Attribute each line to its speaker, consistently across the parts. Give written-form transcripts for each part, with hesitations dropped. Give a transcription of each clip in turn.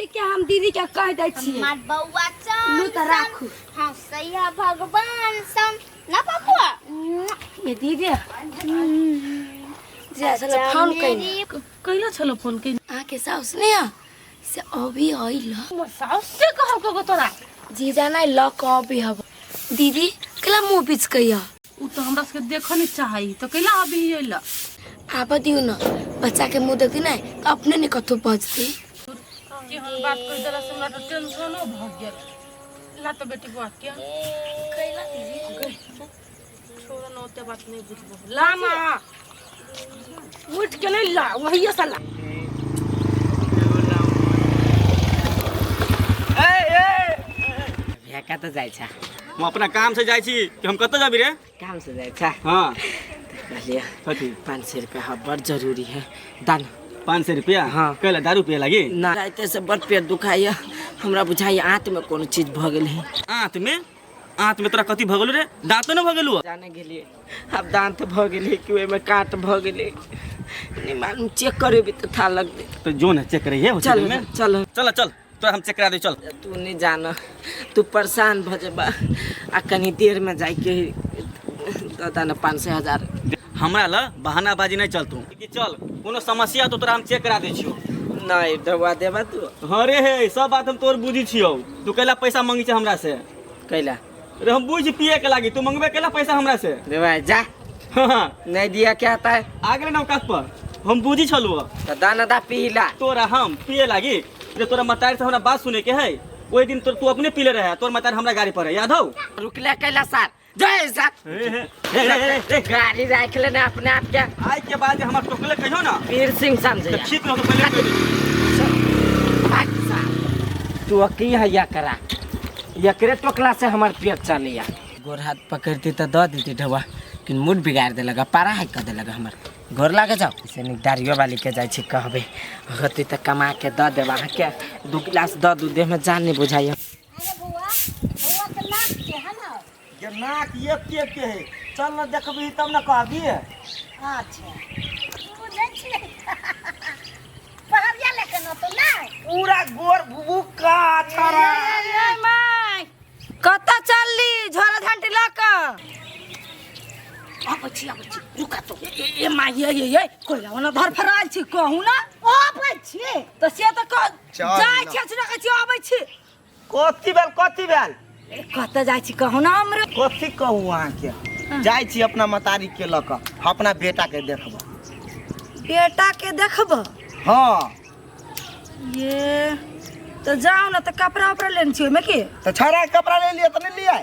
Speaker 1: दीदी के हम दीदी के कह दै छी
Speaker 2: हमार बउआ चल
Speaker 1: लू त राखू
Speaker 2: हां सैया भगवान सम ना बबुआ
Speaker 1: ये दीदी जे असले फोन
Speaker 3: कैला छलो फोन के
Speaker 1: आके साउस ने से अभी आइल
Speaker 3: मोर साउस से कहो को तोरा
Speaker 1: जीजा नै ल कभी हब दीदी कला मुंह बीच कहिया
Speaker 3: उ तो हमरा से देखो नहीं चाहिए तो कैला अभी आइला
Speaker 1: आप दियो न बच्चा के मुंह देखी नै अपने ने कथु बजती
Speaker 3: कि हम बात कर देला से हमरा तो टेंशन हो भ गेल ला तो बेटी बात क्या
Speaker 1: कैला दीदी
Speaker 3: छोड़ न ओते बात नहीं बुझबो ला मां उठ के नहीं ला वही साला
Speaker 4: का तो जाय छा
Speaker 5: हम अपना काम से जाय छी कि हम कत जाबी रे
Speaker 4: काम से जाय छा
Speaker 5: हां
Speaker 4: कहलिया
Speaker 5: कथी
Speaker 4: 500 रुपया हा बड़ जरूरी है दान
Speaker 5: 500 रुपया
Speaker 4: हाँ।
Speaker 5: कहला दारू पिए लागी
Speaker 4: ना राते से बड़ पेट दुखाइया हमरा बुझाई आंत में कोनो चीज भ गेल है
Speaker 5: आंत में तोरा कथी भ गेलु रे दांत न भ गेलु
Speaker 4: जाने गेलिए अब दांत भ गेल है कि ओय में काट भ गेल है नहीं मालूम चेक करे भी तो था लग दे
Speaker 5: तो जो न चेक रही है
Speaker 4: चल
Speaker 5: हॉस्पिटल में
Speaker 4: चल
Speaker 5: चल चल तो हम चेक करा दे चल
Speaker 4: तू नहीं जाना तू परेशान भ जेबा आ कनी देर में जाई के दादा ने 500,000
Speaker 5: हमरा ल बहानाबाजी नहीं चलतू कि चल कोनो समस्या तो तोरा हम चेक करा दे छियो
Speaker 4: नहीं दवा देबा तू
Speaker 5: अरे हे सब बात हम तोर बुझी छियो तू कैला पैसा मांगी छ हमरा से
Speaker 4: कैला
Speaker 5: रे हम बुझ पिए के लागी तू मंगबे कैला पैसा हमरा से
Speaker 4: देवा जा
Speaker 5: हां
Speaker 4: नहीं दिया क्या आता है
Speaker 5: आगे ना काट पर हम बुझी छलु
Speaker 4: तो दाना दा पीला
Speaker 5: तोरा हम पिए लागी रे तोरा मतार से हमरा बात सुने के है ओई दिन तू अपने पीले रहे तोर मतार हमरा गाड़ी पर है याद हो
Speaker 4: रुकला कैला सर जय सर गाड़ी रख लेना अपने आप क्या
Speaker 5: आज के बाद हमरा टोकले कहियो ना
Speaker 4: वीर सिंह समझे
Speaker 5: ठीक रहो तो पहले
Speaker 4: तू अकी है या करा एकरे टोकला से हमार पेट चलिया गोर हाथ पकड़ती तो दे देती ढवा कि मूड बिगाड़ दे लगा पारा है कर दे लगा हमार गोर लागे जाओ से दारियो वाली के जाय छी कहबे हती त कमा के द देबा के 2 गिलास द दूध में जान नहीं बुझाइया
Speaker 2: अरे बुआ के नाक के है ना
Speaker 6: ये नाक ये के है चल न देखबी तब न कहबी
Speaker 2: अच्छा तू नहीं छी पहरिया लेके न तो ना
Speaker 6: पूरा गोर भूका तारा
Speaker 1: ए माय कत चलली झोरा झंटी ला क अब छी रुका तो ए माय ये कोइला न धर फराल छी कहू ना
Speaker 2: आबै छी
Speaker 1: तो से त क
Speaker 6: चल
Speaker 1: जाय
Speaker 6: ना।
Speaker 1: छी सुना के छी आबै छी
Speaker 6: कथी भेल
Speaker 1: कत जाय छी कहू ना हमरे
Speaker 6: कथी कहू अहाँ के जाय छी अपना मतारी के लक अपना बेटा के देखब
Speaker 1: बेटा के देखब
Speaker 6: हाँ
Speaker 1: ये तो जाओ ना तो कपड़ा उपड़ा लेन छी में की
Speaker 6: तो छड़ा के कपड़ा ले लिया तो नहीं लिया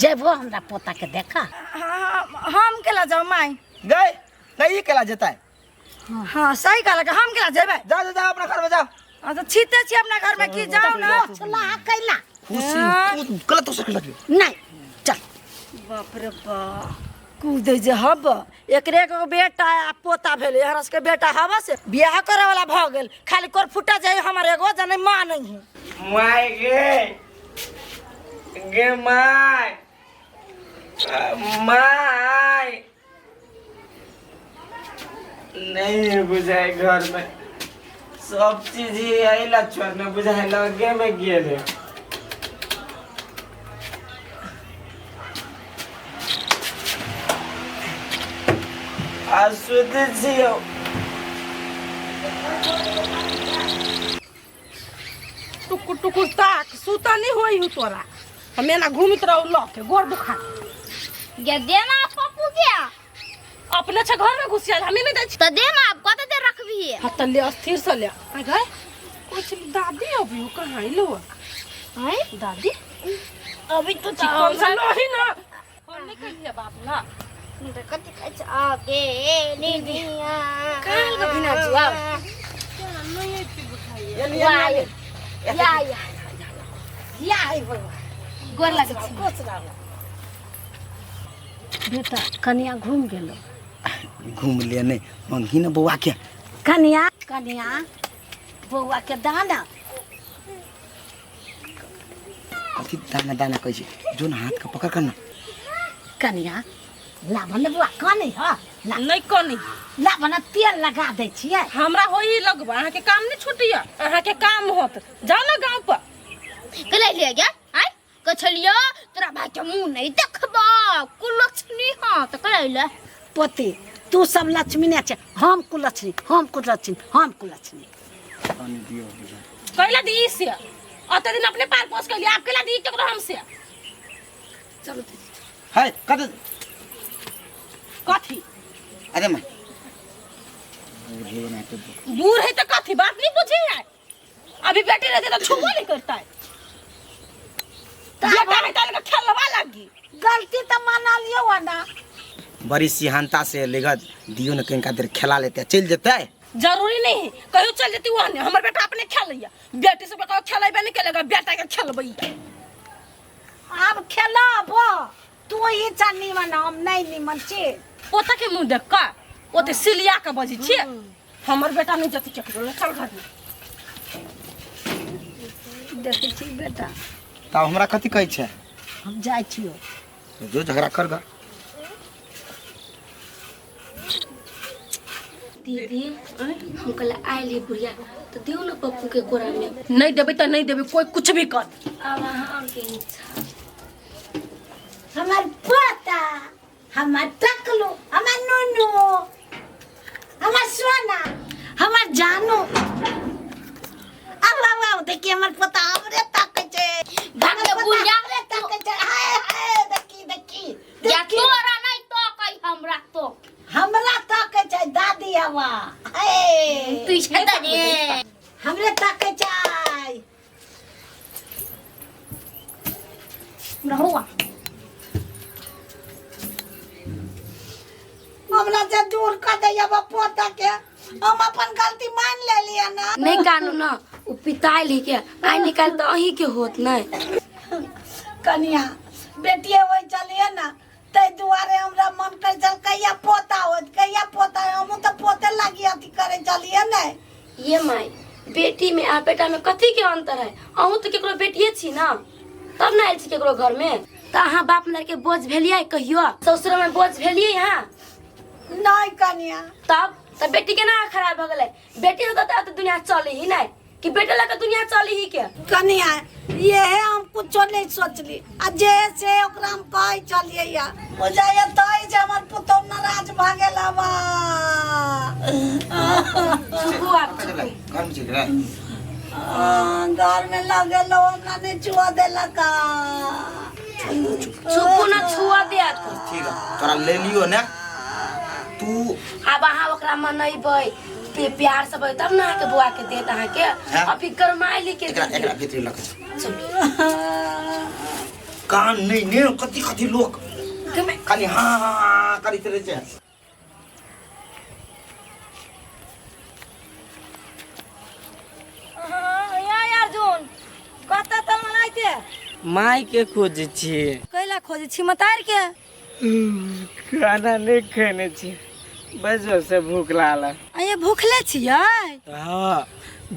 Speaker 2: जेबो हमरा पोता के देखा
Speaker 1: हम केला जाओ माय
Speaker 6: गए नहीं केला जता है
Speaker 1: हां सही कहला के हम केला जेबे
Speaker 6: जा अपना घर में जाओ
Speaker 1: तो छीते छी अपना घर में की जाओ ना
Speaker 2: चला कैला
Speaker 6: खुशी गलत हो सकल
Speaker 2: नहीं चल
Speaker 1: बाप रे बा कूदे जे हब एकरे के बेटा आ पोता भेले हरस के बेटा हवा से बियाह करे वाला भ गेल खाली कोर फुटा जाय हमर एगो जने मां नहीं
Speaker 4: माय गे माय माय नहीं बुझाए घर में सब चीज ही आई ला छोड़ने बुझाए लगे में गेले आसुद जियो
Speaker 3: टुकुर टुकुर ताक सुता नहीं होई हूं तोरा हमें ना घूमित रहो ल के गोर दुखा
Speaker 2: गे दे ना पप्पू क्या
Speaker 3: अपने छ घर में घुसिया हमें नहीं दै छी
Speaker 2: तो दे ना आप कत देर रखबी है
Speaker 3: हत ले अस्थिर से ले आ गए कुछ दादी अभी कहां लो
Speaker 2: हैं
Speaker 3: दादी
Speaker 2: अभी तो
Speaker 3: कौन सा नहीं ना फोन नहीं कहिए बाप ना
Speaker 2: कति कछ आगे निदिया
Speaker 1: काल का बिना जुआ
Speaker 3: नहीं इतनी बुझाइए
Speaker 2: या गोर लगे छी
Speaker 1: बेटा कन्या घूम गेलो
Speaker 6: घूम लिया नहीं मंगी ना बउआ के
Speaker 1: कन्या कन्या बउआ के दाना
Speaker 6: कथी दाना दाना कैसे जो ना हाथ का पकड़ करना
Speaker 1: कन्या ला भने बुआ कनी ह ला
Speaker 3: नहीं कनी
Speaker 1: ला भने तेल लगा दै छियै
Speaker 3: हमरा होई लगबा अहाँ के काम नहीं छुटिया अहाँ के काम होत जाओ ना गांव पर
Speaker 2: कले ले गया आय कछलिया तोरा भाई के मुंह नहीं देखबा कुलछनी हां त कले ले
Speaker 1: पोती तू सब लक्ष्मी ने छे हम कुलछनी हम कुलछनी हम कुलछनी
Speaker 3: कैला दी से अत दिन अपने पाल पोस के लिए आप कैला दी केकरो हमसे
Speaker 1: चलो
Speaker 6: है कत
Speaker 3: कथी
Speaker 6: अरे मैं
Speaker 3: दूर है तो कथी बात नहीं बुझी है अभी बेटी रहते तो छुआ नहीं करता है बेटा है तो खेलवा लगी
Speaker 1: गलती तो माना लियो ना
Speaker 6: बड़ी सिहानता से लेगा दियो न कहीं देर खेला लेते चल जेते
Speaker 3: जरूरी नहीं कहियो चल जेती वहां हमर बेटा अपने खेलैया बेटी से कहियो खेलैबे नहीं केलेगा बेटा के खेलबै
Speaker 1: अब खेलब तू ही चन्नी मन हम नहीं निमन छे
Speaker 3: पोता के मुंह देख का ओते सिलिया के बजी छे हमर बेटा नहीं जति केकरो चल घर में
Speaker 1: देखै छी बेटा
Speaker 6: तब हमरा कथी कहै छै
Speaker 1: हम जाय छियो
Speaker 6: जो झगड़ा कर गा
Speaker 7: दीदी हम कल आइले बुढ़िया तो दियो ना पप्पू के कोरा में
Speaker 3: नहीं देबे तो नहीं देबे कोई कुछ भी कर
Speaker 7: अब अहाँ के इच्छा
Speaker 1: हमार पोता हमार टकलू हमार नूनू हमार सोना हमार जानू अब देखिए हमार पोता हमरे ताकै छै
Speaker 2: भाग के बुढ़िया
Speaker 1: हमरे ताकै छै हाय हाय देखी
Speaker 2: या तोरा नहीं तो कई
Speaker 1: हमरा ताकै छै दादी हवा हाय
Speaker 2: तू छता ने
Speaker 1: हमरे ताकै छै रहुआ हमरा से दूर कर दैया पोता के हम अपन गलती मान ले लिया ना
Speaker 7: नहीं कानू ना उ पिताई ली के आई निकाल तो अही के होत नहीं
Speaker 1: कनिया बेटिए होय चलिए ना तै दुआरे हमरा मन कर चल कहिया पोता होत कहिया पोता हम तो पोते लागी अथी करे चलिए ना
Speaker 7: ये माई बेटी में आ बेटा में कथी के अंतर है अहू तो केकरो बेटिए छी ना तब ना आइल छी केकरो घर में त अहाँ बाप मार के बोझ भेलियै कहियो ससुर में बोझ भेलियै यहाँ
Speaker 1: नहीं कनिया
Speaker 7: तब बेटी के ना खराब हो गए बेटी होता तो दुनिया चले ही नहीं कि बेटे लगा दुनिया चले ही क्या
Speaker 1: कनिया ये है हम कुछ नहीं सोचली आ जे से ओकरा हम कह चलिए या मुझे ये तई जे हमर पुतो नाराज भागेला बा
Speaker 6: घर में चल रहा
Speaker 1: घर में लगे लो हमरा ने छुआ देला का
Speaker 7: छुपू ना छुआ दिया तो
Speaker 6: ठीक है तोरा ले लियो ना तू
Speaker 7: अब अहाँ ओकरा मनैबै पे प्यार से तब ना के बुआ के देत अहाँ के अब फिकर माइली के
Speaker 6: एकरा भीतर लग कान नहीं ने कथी कथी लोग खाली हां करी तेरे से
Speaker 1: या अर्जुन कत त मनाइते
Speaker 4: माई के खोजे छिए
Speaker 1: कैला खोजे छी मतार के
Speaker 4: खाना नहीं खाने छिए बजो से भूख लागल
Speaker 1: ये भूखले छियै
Speaker 4: हाँ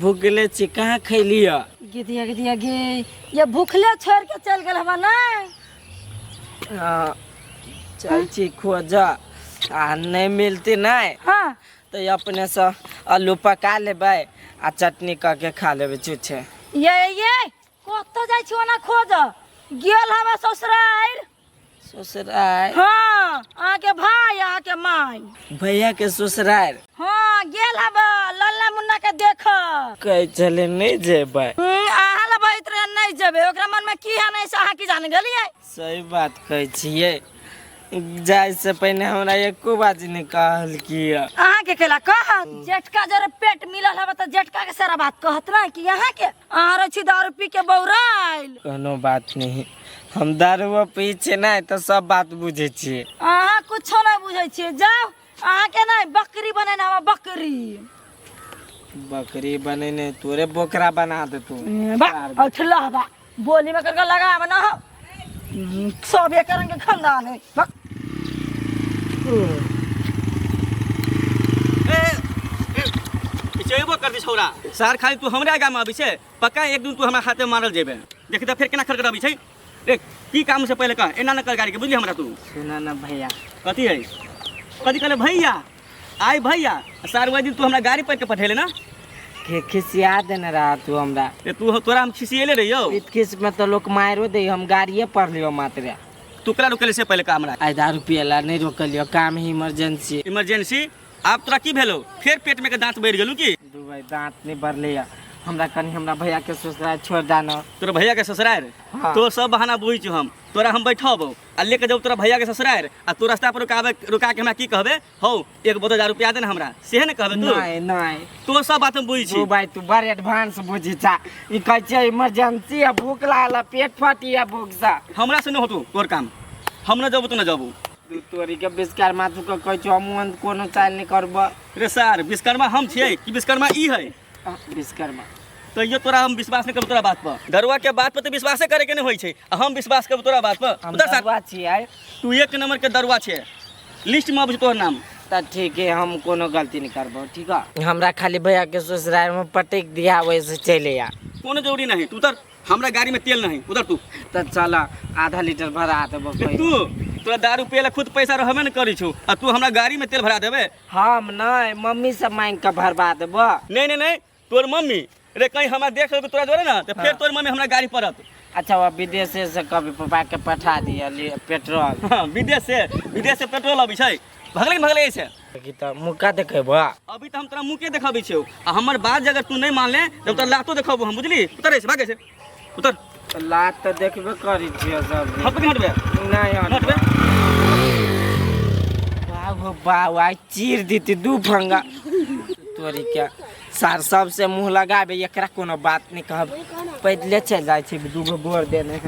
Speaker 4: भूखले छी कहाँ खैलिया
Speaker 1: गिदिया गे ये भूखले छोड़ के चल गेल हवा नहीं
Speaker 4: हाँ चल छी खोजा आ नहीं मिलती नहीं
Speaker 1: हां
Speaker 4: तो अपने से आलू पका लेबै आ चटनी करके खा लेबै छुच्छे
Speaker 1: ये कत जाय छी ओना खोज गेल हवा ससुराल
Speaker 4: ससुराल
Speaker 1: हाँ आके भाई आके माई
Speaker 4: भैया के ससुराल
Speaker 1: हाँ गेल हवा लल्ला मुन्ना के देख
Speaker 4: कहे चले नहीं जेबै
Speaker 1: अहाँ ला बैठ रहे नहीं जेबे ओकरा मन में की है नहीं से अहाँ की जाने गेलिए
Speaker 4: सही बात कहै छियै जाय से पहले हमरा एको बात नहीं कहल किया
Speaker 1: अहाँ के केला कह जेठका जरे पेट मिलल हवा त जेठका के सारा बात कहत ना कि अहाँ के अहाँ रही दारू पी के बौराइल
Speaker 4: कोनो बात नहीं हम दारू पी छे नहीं तो सब बात बुझे छियै
Speaker 1: अहाँ कुछो नहीं बुझे छियै जाओ अहाँ के नहीं बकरी बने ना बकरी
Speaker 4: बकरी बने ने तोरे बोकरा बना दे तू
Speaker 1: उठला हवा बोली में करके लगा बना सब एक रंग के खानदान है
Speaker 5: चेबो कर दी छोरा सार खाली तू हमरा आगा में आबी छे पक्का एक दिन तू हमरा हाथे मारल जेबे देखि त फेर केना खरखर आबी छै रे की काम से पहले कह एना न कर गाड़ी के बुझली हमरा तू
Speaker 4: सुना ना भैया
Speaker 5: कथी है कथी कहले भैया आय भैया सार वही दिन तू हमरा गाड़ी पर के पठेले ना
Speaker 4: के खिसिया देने रहा तू हमरा
Speaker 5: रे तू तोरा हम खिसिएले रहियो
Speaker 4: इत किस में तो लोग मारो दे हम गाड़िए पढ़ लियो मात्र
Speaker 5: तू कला रुकले से पहले का हमरा
Speaker 4: आधा रुपया ला नहीं रोकलियो काम ही इमरजेंसी
Speaker 5: इमरजेंसी आप तोरा की भेलो फिर पेट में के दांत बढ़ गेलू की
Speaker 4: दू भाई दांत नहीं बढ़ले हमरा कनी हमरा भैया के ससुराल छोड़ दाना
Speaker 5: तोरा भैया के ससुराल
Speaker 4: हाँ।
Speaker 5: तो सब बहाना बुझी छु हम तोरा हम बैठबो आ लेके जाऊ तोरा भैया के ससुराल आ तू रास्ता पर रुका के हमरा की कहबे हौ 1,000 रुपया दे ना हमरा सेहे न कहबे तू
Speaker 4: नहीं नहीं
Speaker 5: तो सब बात हम बुझी छी
Speaker 4: तू भाई तू बड़ एडवांस बुझी चा ई कहै छै इमरजेंसी आ भूख लागल पेट फाटी आ भूख सा
Speaker 5: हमरा से न होतू तोर काम हम न जाबू तू न जाबू
Speaker 4: तू तोरी के विश्वकर्मा तू के कहै छौ हम कोनो चाल नहीं करब
Speaker 5: रे सर विश्वकर्मा हम छियै कि विश्वकर्मा ई है
Speaker 4: विश्वकर्मा
Speaker 5: तो ये तोरा हम विश्वास नहीं करब तोरा बात पर दरुआ के बात पर तो विश्वास करे के नहीं होई छै आ हम विश्वास करब तोरा बात पर
Speaker 4: हम
Speaker 5: उधर सर
Speaker 4: दरुआ छियै
Speaker 5: तू एक नंबर के दरुआ छै लिस्ट में अब तोहर नाम
Speaker 4: त ठीक है हम कोनो गलती नहीं करब ठीक है हमरा खाली भैया के ससुराल में पटक दिया वैसे चले आ
Speaker 5: कोनो जरूरी नहीं तू उधर हमरा गाड़ी में तेल नहीं उधर तू
Speaker 4: त चल आधा लीटर भरा देबो
Speaker 5: तू तोरा दारू पिए खुद पैसा रहबे न करी छु आ तू हमरा गाड़ी में तेल भरा देबे
Speaker 4: हम नहीं मम्मी से मांग के भरवा देबो
Speaker 5: नहीं नहीं नहीं तोर मम्मी रे कहीं हमरा देख लेबे तोरा जोरे ना तो फिर तोर मम्मी हमरा गाड़ी परत
Speaker 4: अच्छा वो विदेश से कभी पापा के पठा दिया पेट्रोल
Speaker 5: हाँ विदेश से पेट्रोल अबै छै भगले से
Speaker 4: की त मुका देखेबो
Speaker 5: अभी तो हम तोरा मुँह के देखाबै छियौ आ हमर बात अगर तू नहीं मान ले तब तोरा लातो देखाबो हम बुझली उतर से भागे से उतर
Speaker 4: लात त देखबे करी छियो सब
Speaker 5: हटबे हटबे
Speaker 4: नहीं
Speaker 5: हटबे
Speaker 4: बाबू बाबू आई चीर दीती दू फंगा तोरी क्या सार सबसे मुँह लगाबे एकरा कोनो बात नहीं कहब पैदले चल जाय छै दूगो गोर देने